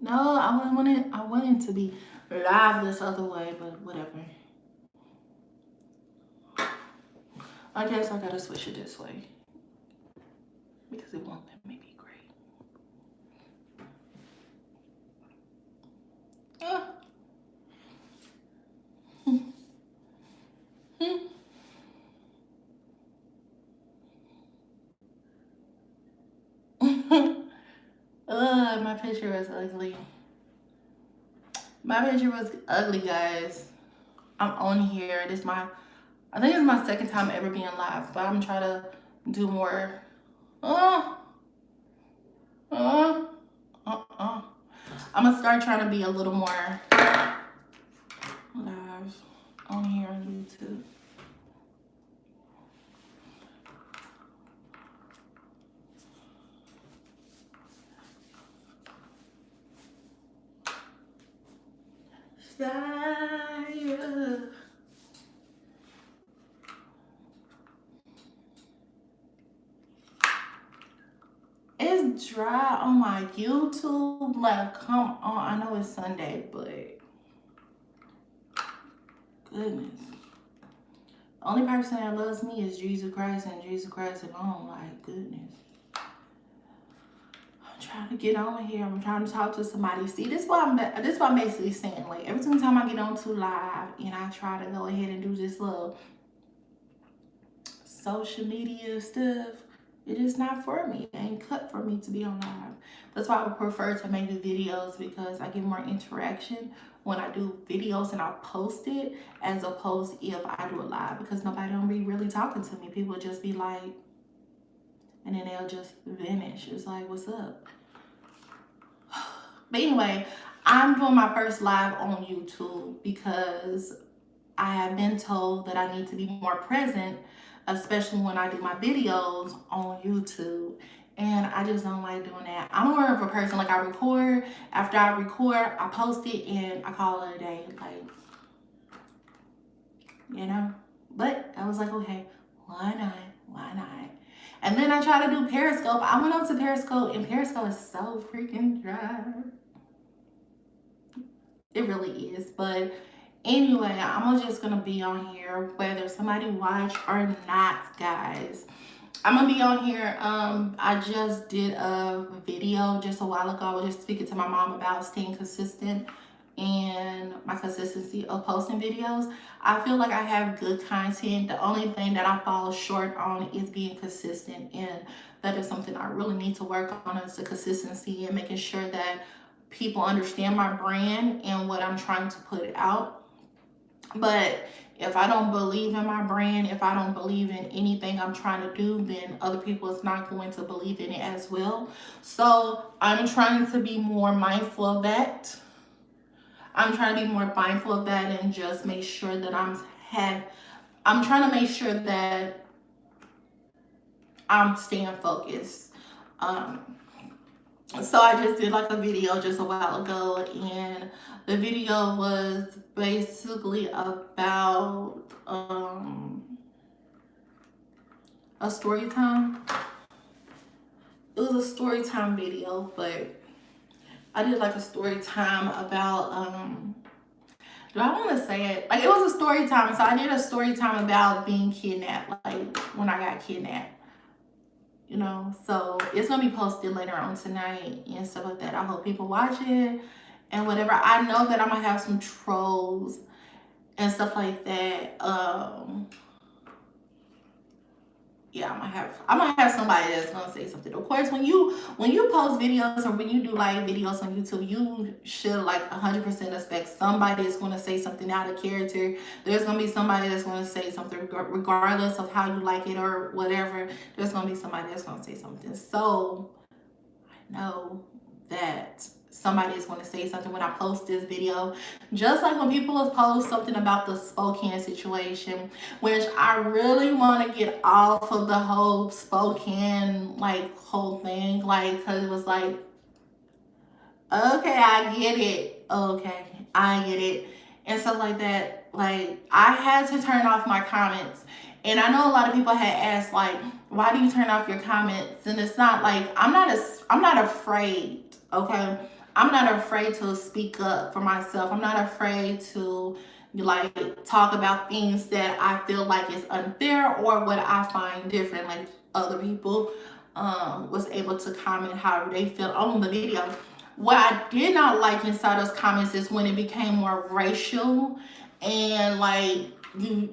No, I wanted to be live this other way, but whatever. I guess I gotta switch it this way because it won't let me be great. Ah. My picture was ugly. My picture was ugly, guys. I'm on here. I think it's my second time ever being live, but I'm trying to do more. Uh, uh, uh. I'm gonna start trying to be a little more live on here on YouTube. Fire. It's dry on my YouTube. Like, come on. I know it's Sunday, but goodness. The only person that loves me is Jesus Christ and Jesus Christ alone. Like, goodness. I'm trying to get on here. I'm trying to talk to somebody. See, this is what I'm basically saying. Like, every single time I get on to live and I try to go ahead and do this little social media stuff, it is not for me. It ain't cut for me to be on live. That's why I would prefer to make the videos, because I get more interaction when I do videos and I post it, as opposed if I do it live, because nobody don't be really talking to me. People just be like, and then they'll just vanish. It's like, what's up? But anyway, I'm doing my first live on YouTube because I have been told that I need to be more present, especially when I do my videos on YouTube. And I just don't like doing that. I'm more of a person, like, I record. After I record, I post it and I call it a day. Like, you know? But I was like, okay, why not? Why not? And then I try to do Periscope. I went up to Periscope, and Periscope is so freaking dry. It really is. But anyway, I'm just gonna be on here whether somebody watch or not, guys. I'm gonna be on here. I just did a video just a while ago. I was just speaking to my mom about staying consistent and my consistency of posting videos. I feel like I have good content. The only thing that I fall short on is being consistent, and that is something I really need to work on, is the consistency and making sure that people understand my brand and what I'm trying to put out. But if I don't believe in my brand, if I don't believe in anything I'm trying to do, then other people is not going to believe in it as well. So I'm trying to be more mindful of that. I'm trying to be more mindful of that and just make sure that I'm trying to make sure that I'm staying focused. Um, so I just did like a video just a while ago, and the video was basically about a story time. It was a story time video, but I did like a story time about do I want to say it? Like, it was a story time, so I did a story time about being kidnapped, like when I got kidnapped. You know, so it's gonna be posted later on tonight and stuff like that. I hope people watch it and whatever. I know that I'm gonna have some trolls and stuff like that. Yeah, I'm gonna have somebody that's gonna say something. Of course, when you post videos or when you do live videos on YouTube, you should like 100% expect somebody is gonna say something out of character. There's gonna be somebody that's gonna say something regardless of how you like it or whatever. There's gonna be somebody that's gonna say something. So I know that somebody is going to say something when I post this video. Just like when people post something about the Spokane situation, which I really want to get off of the whole Spokane, like, whole thing. Like, because it was like, okay, I get it. Okay, I get it. And stuff like that. Like, I had to turn off my comments. And I know a lot of people had asked, like, why do you turn off your comments? And it's not like, I'm not afraid, okay? I'm not afraid to speak up for myself. I'm not afraid to like talk about things that I feel like is unfair or what I find different. Like other people was able to comment however they feel on the video. What I did not like inside those comments is when it became more racial and like you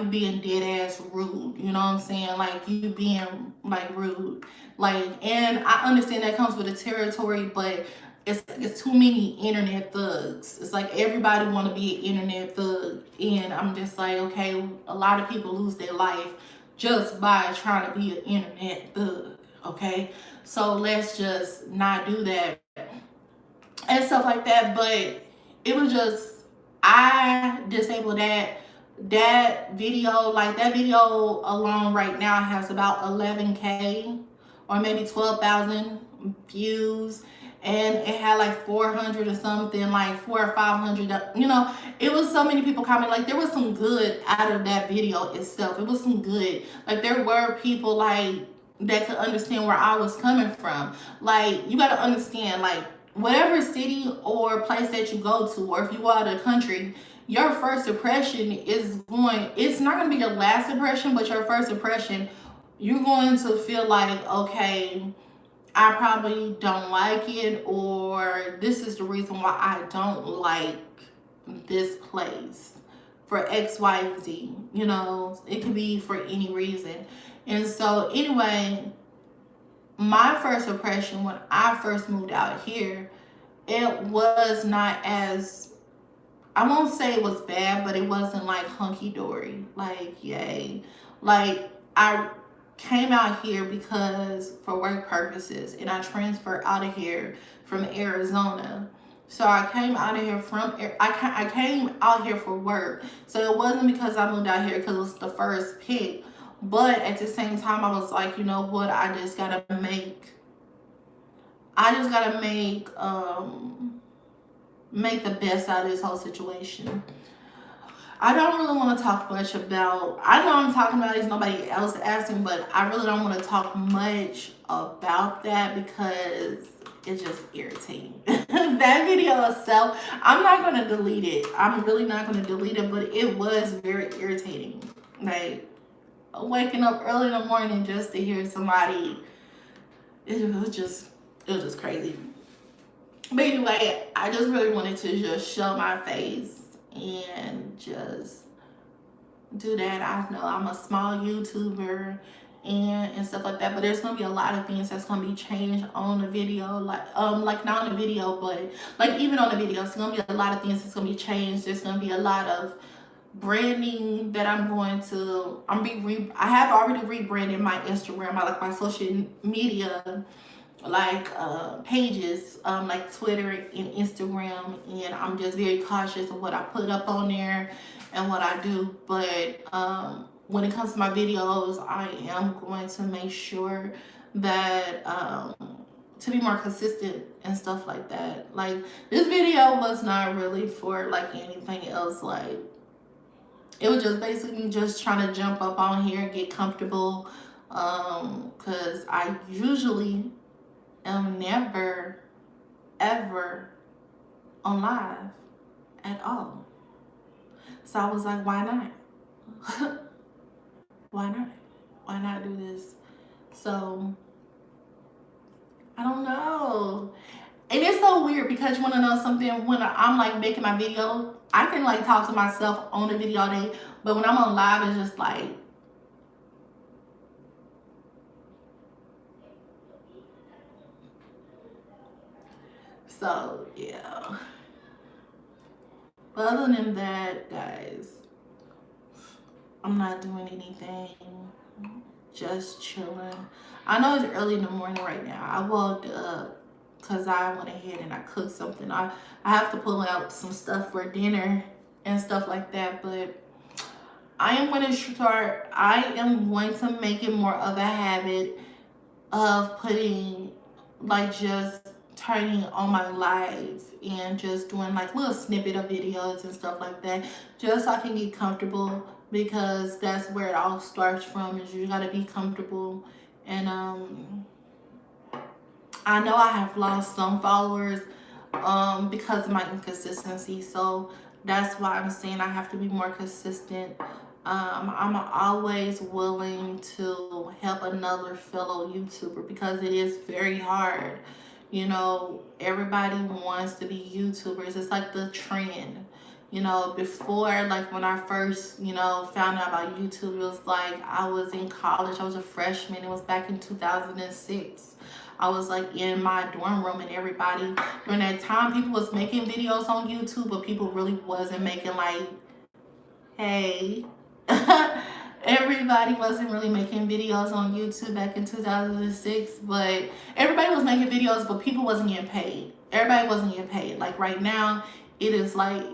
being dead ass rude. You know what I'm saying? Like you being like rude. Like, and I understand that comes with the territory, but it's too many internet thugs. It's like everybody want to be an internet thug, and I'm just like, okay, a lot of people lose their life just by trying to be an internet thug. Okay, so let's just not do that and stuff like that. But it was just, I disabled that video. Like that video alone right now has about 11K or maybe 12,000 views, and it had like 400 or something, like 400 or 500. You know, it was so many people commenting. Like there was some good out of that video itself. It was some good. Like there were people like that could understand where I was coming from. Like you got to understand, like whatever city or place that you go to, or if you go out of the country, your first impression is going, it's not going to be your last impression, but your first impression, you're going to feel like, okay, I probably don't like it, or this is the reason why I don't like this place for X, Y, and Z. You know, it could be for any reason. And so anyway, my first impression when I first moved out here, it was not as, I won't say it was bad, but it wasn't like hunky-dory, like yay. Like I came out here because for work purposes, and I transferred out of here from Arizona. So I came out of here from, I came out here for work. So it wasn't because I moved out here because it was the first pick. But at the same time, I was like, you know what, I just gotta make make the best out of this whole situation. I don't really want to talk much about, I know I'm talking about it, nobody else asking, but I really don't want to talk much about that because it's just irritating. That video itself, I'm not going to delete it. I'm really not going to delete it, but it was very irritating. Like waking up early in the morning just to hear somebody, it was just crazy. But anyway, I just really wanted to just show my face and just do that. I know I'm a small YouTuber and stuff like that, but there's gonna be a lot of things that's gonna be changed on the video, like not on the video, but like even on the video, it's gonna be a lot of things that's gonna be changed. There's gonna be a lot of branding that I'm going to, I have already rebranded my Instagram, like my social media, like pages, like Twitter and Instagram, and I'm just very cautious of what I put up on there and what I do. But when it comes to my videos, I am going to make sure that to be more consistent and stuff like that. Like this video was not really for like anything else. Like it was just basically just trying to jump up on here and get comfortable, because I usually am never ever on live at all. So I was like, why not? Why not do this? So I don't know. And it's so weird because you want to know something, when I'm like making my video, I can like talk to myself on the video all day, but when I'm on live, it's just like, so yeah. But other than that, guys, I'm not doing anything. Just chilling. I know it's early in the morning right now. I woke up because I went ahead and I cooked something. I have to pull out some stuff for dinner and stuff like that. But I am going to make it more of a habit of putting, like, just turning on my lives and just doing like little snippet of videos and stuff like that, just so I can get comfortable, because that's where it all starts from, is you gotta be comfortable. And I know I have lost some followers, because of my inconsistency. So that's why I'm saying I have to be more consistent. I'm always willing to help another fellow YouTuber because it is very hard. You know, everybody wants to be YouTubers. It's like the trend. You know, before, like when I first, found out about YouTube, it was like I was in college. I was a freshman. It was back in 2006. I was like in my dorm room, and everybody during that time, people was making videos on YouTube, but people really wasn't making like, hey, everybody wasn't really making videos on YouTube back in 2006, but everybody was making videos, but people wasn't getting paid. Everybody wasn't getting paid. Like right now, it is like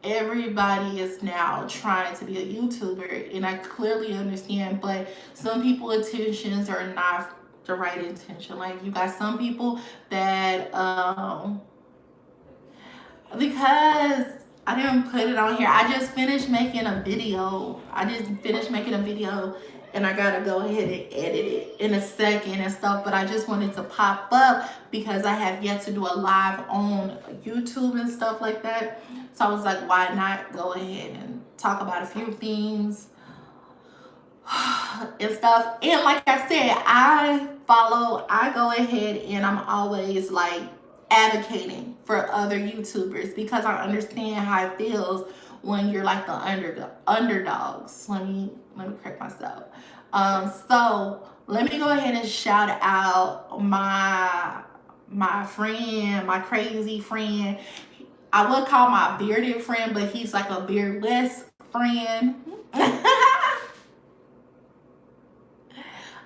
everybody is now trying to be a YouTuber, and I clearly understand, but some people intentions are not the right intention. Like you got some people that because I didn't put it on here. I just finished making a video. And I gotta go ahead and edit it in a second and stuff. But I just wanted to pop up because I have yet to do a live on YouTube and stuff like that. So I was like, why not go ahead and talk about a few things and stuff. And like I said, I go ahead and I'm always like advocating for other YouTubers because I understand how it feels when you're like the underdogs. Let me correct myself. So let me go ahead and shout out my friend, my crazy friend. I would call my bearded friend, but he's like a beardless friend.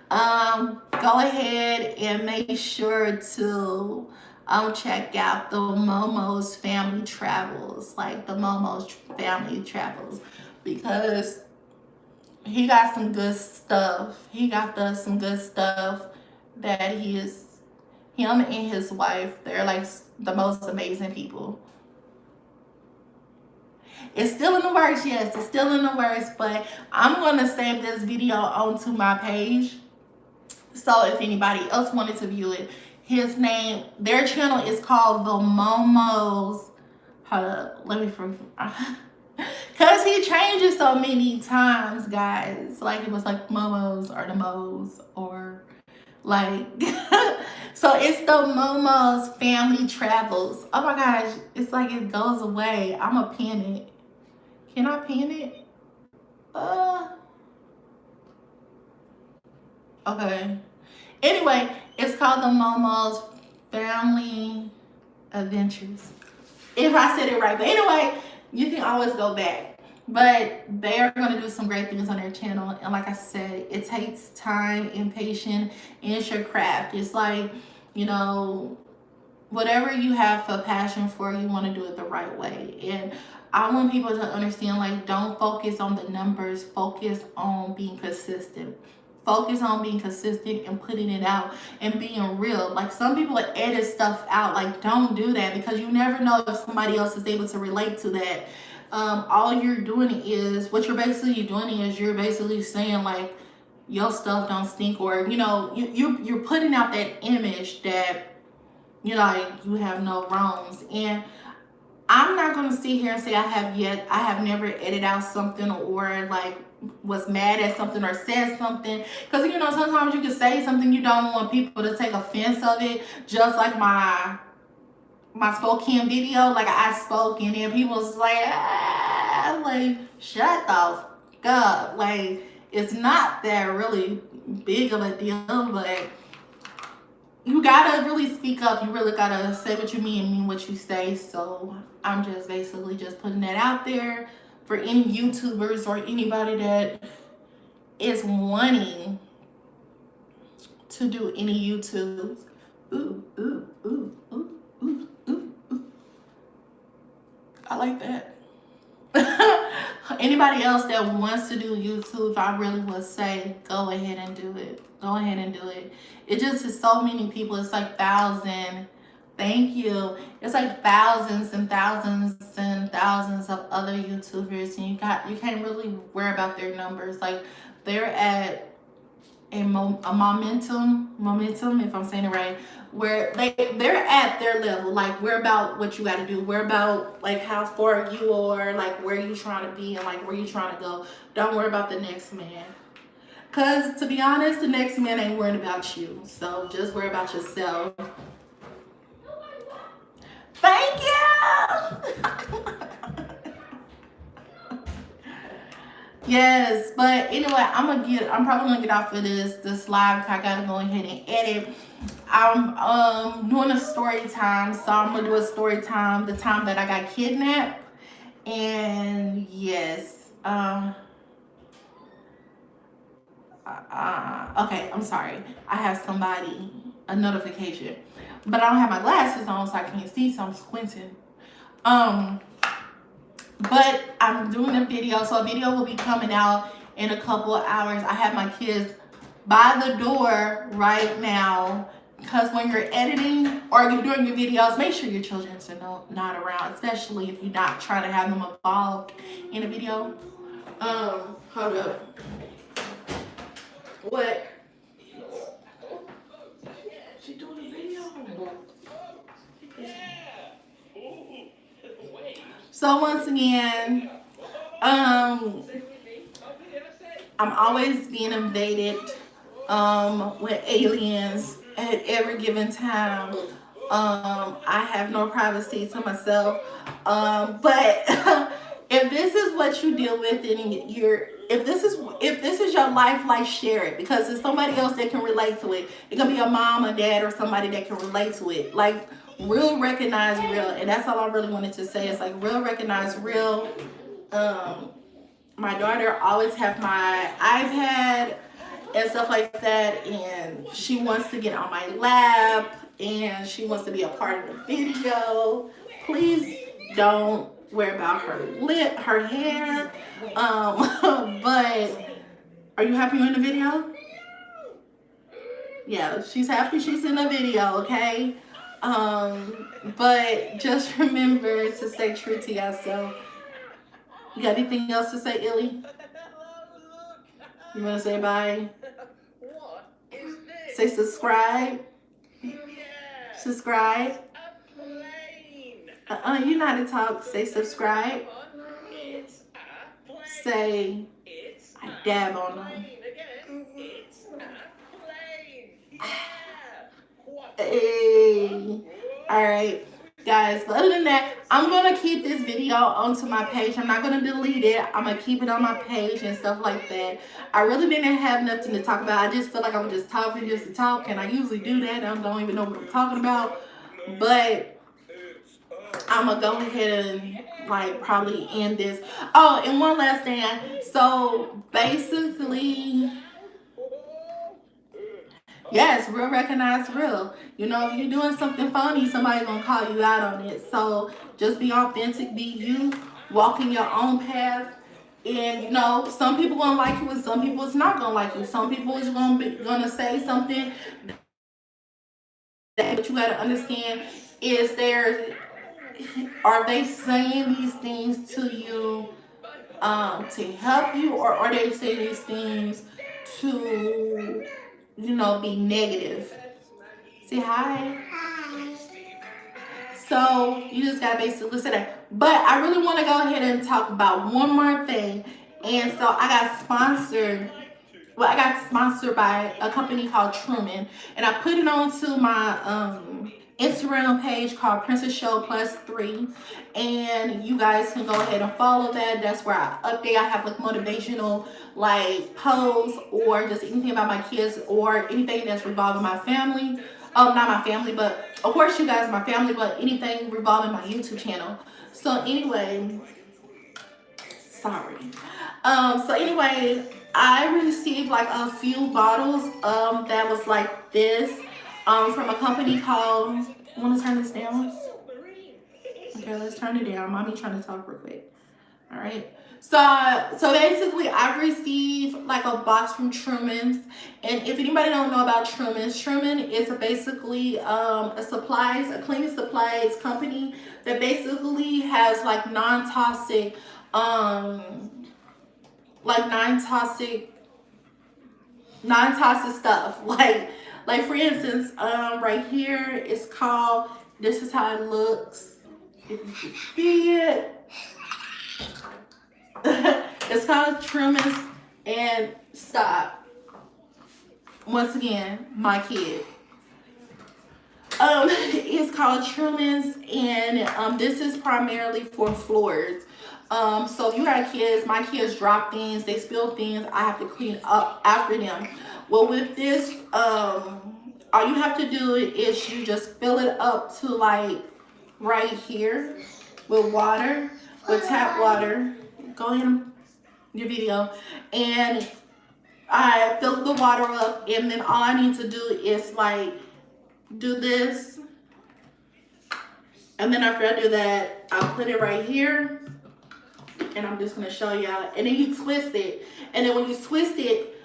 Go ahead and make sure to check out the Momo's Family Travels, like the Momo's Family Travels, because he got some good stuff. Some good stuff that him and his wife, they're like the most amazing people. It's still in the works, yes, it's still in the works, but I'm gonna save this video onto my page. So if anybody else wanted to view it, their channel is called the Momo's. Hold up, let me because he changes so many times, guys. Like it was like Momo's or the Mo's or like so it's the Momo's Family Travels. Oh my gosh, it's like it goes away. I'm a pin it. Can I pin it? Okay. Anyway, it's called the Momo's Family Adventures. If I said it right. But anyway, you can always go back. But they are going to do some great things on their channel. And like I said, it takes time and patience, and it's your craft. It's like, whatever you have a passion for, you want to do it the right way. And I want people to understand, like, don't focus on the numbers. Focus on being consistent. Focus on being consistent and putting it out and being real. Like some people edit stuff out. Like don't do that because you never know if somebody else is able to relate to that. All you're doing is you're basically saying like your stuff don't stink, or you're putting out that image that you have no wrongs. And I'm not gonna sit here and say I have never edited out something or like was mad at something or said something, because sometimes you can say something, you don't want people to take offense of it. Just like my spoken video, like I spoke and then people was like, like shut the fuck up. Like it's not that really big of a deal, but you gotta really speak up. You really gotta say what you mean and mean what you say. So I'm just basically just putting that out there for any YouTubers or anybody that is wanting to do any YouTube. Ooh, ooh, ooh, ooh, ooh, ooh, ooh. I like that. Anybody else that wants to do YouTube, I really would say go ahead and do it. Go ahead and do it. It just is so many people. It's like thousands. Thank you. It's like thousands and thousands and thousands of other YouTubers, and you can't really worry about their numbers. Like they're at a momentum, if I'm saying it right, where they're at their level. Like, we're about what you got to do. We're about like how far you are, like where you trying to be, and like where you trying to go. Don't worry about the next man. Cause to be honest, the next man ain't worried about you. So just worry about yourself. Thank you. Yes, but anyway, I'm probably gonna get off of this live. I gotta go ahead and edit. I'm doing a story time, so I'm gonna do a story time the time that I got kidnapped. And yes, okay, I'm sorry. I have a notification, but I don't have my glasses on, so I can't see, so I'm squinting. Um, but I'm doing a video, so a video will be coming out in a couple of hours. I have my kids by the door right now, because when you're editing or you're doing your videos, make sure your children are not around, especially if you're not trying to have them involved in a video. Hold up. What? She doing a video. So once again, I'm always being invaded with aliens at every given time. I have no privacy to myself. But if this is what you deal with, and if this is your life, like, share it, because there's somebody else that can relate to it. It can be a mom, a dad, or somebody that can relate to it. Like, real recognize real, and that's all I really wanted to say. It's like, real recognize real. My daughter always have my iPad and stuff like that, and she wants to get on my lap, and she wants to be a part of the video. Please don't worry about her hair. But are you happy you're in the video? Yeah, she's happy she's in the video, okay? But just remember to stay true to yourself. You got anything else to say, Illy? You want to say bye? What is this? Say subscribe. Yeah. Subscribe. A plane. You know how to talk. Say subscribe. It's a plane. Say it's I dab on them. It's a plane. Yeah. Hey. All right. Guys, but other than that, I'm going to keep this video onto my page. I'm not going to delete it. I'm going to keep it on my page and stuff like that. I really didn't have nothing to talk about. I just feel like I was just talking just to talk, and I usually do that. I don't even know what I'm talking about. But I'm going to go ahead and, like, probably end this. Oh, and one last thing. So, basically, yes, real recognize real. You know, if you're doing something funny, somebody's gonna call you out on it. So just be authentic, be you, walk in your own path. And you know, some people gonna like you, and some people is not gonna like you. Some people is gonna say something that you gotta understand is are they saying these things to you to help you, or are they saying these things to, you know, be negative? Say hi. Hi. So you just gotta basically listen to that. But I really want to go ahead and talk about one more thing. And so I got sponsored. Well, I got sponsored by a company called Truman, and I put it onto my Instagram page called Princess Show Plus 3, and you guys can go ahead and follow that. That's where I update. I have like motivational like posts, or just anything about my kids, or anything that's revolving my family. Not my family, but of course you guys my family, but anything revolving my YouTube channel. So anyway, sorry. So anyway, I received like a few bottles that was like this from a company called, want to turn this down? Okay, let's turn it down. Mommy trying to talk real quick. All right. So basically, I received like a box from Truman's, and if anybody don't know about Truman's, Truman is basically a cleaning supplies company that basically has like non-toxic non-toxic stuff. Like for instance, right here it's called, this is how it looks. If you can see it. It's called Truman's and stop. Once again, my kid. It's called Truman's, and this is primarily for floors. So if you got kids, my kids drop things, they spill things, I have to clean up after them. Well, with this, all you have to do is you just fill it up to like right here with water, with tap water. Go ahead and your video, and I fill the water up, and then all I need to do is like do this, and then after I do that, I'll put it right here, and I'm just gonna show y'all, and then you twist it, and then when you twist it,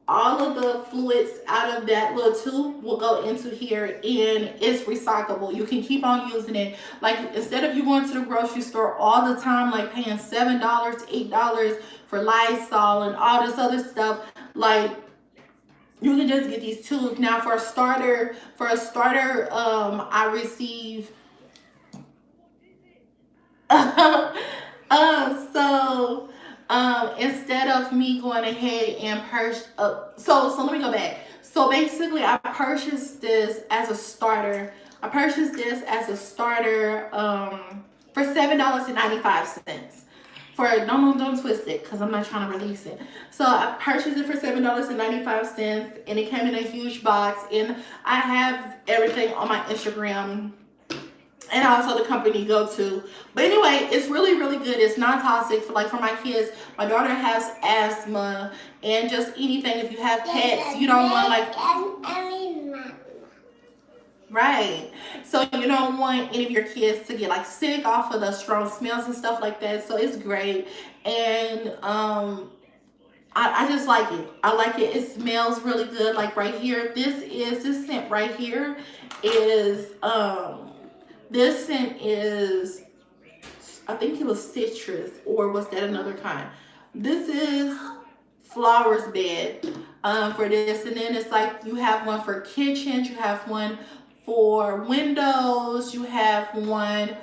all of the fluids out of that little tube will go into here, and it's recyclable. You can keep on using it. Like instead of you going to the grocery store all the time, like paying $7, $8 for Lysol and all this other stuff, like you can just get these tubes. Now for a starter, I receive instead of me going ahead and purchase, so let me go back. So basically, I purchased this as a starter. For $7.95. For don't twist it because I'm not trying to release it. So I purchased it for $7.95, and it came in a huge box. And I have everything on my Instagram, and also the company you go to. But anyway, it's really, really good. It's non-toxic for my kids. My daughter has asthma, and just anything. If you have pets, you don't want right. So you don't want any of your kids to get sick off of the strong smells and stuff like that. So it's great. And I just like it. I like it. It smells really good. Like right here, this scent right here is this scent is, I think it was citrus, or was that another kind? This is flowers bed for this. And then it's like you have one for kitchens, you have one for windows, you have one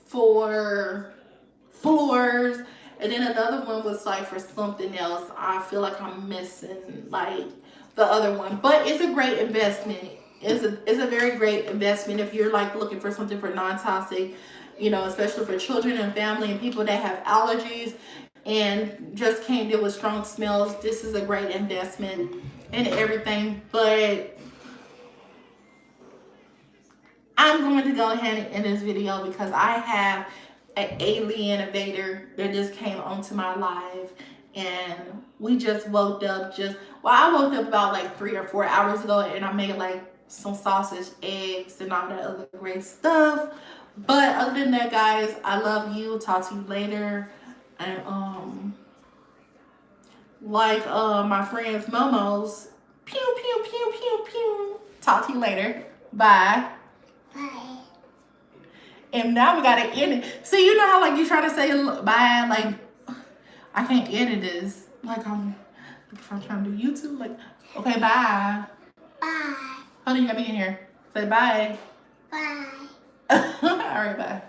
for floors, and then another one was like for something else. I feel like I'm missing like the other one, but it's a great investment. It's a very great investment if you're like looking for something for non-toxic, especially for children and family and people that have allergies and just can't deal with strong smells. This is a great investment and everything. But I'm going to go ahead and end this video because I have an alien invader that just came onto my live, and we just woke up I woke up about like 3 or 4 hours ago, and I made like some sausage, eggs, and all that other great stuff. But other than that, guys, I love you. Talk to you later. And my friends Momo's, pew pew pew pew pew. Talk to you later. Bye. Bye. And now we gotta end it. So you know how you try to say bye, I can't edit this. If I'm trying to do YouTube, okay, bye. Bye. Hold on, you got me in here. Say bye. Bye. All right, bye.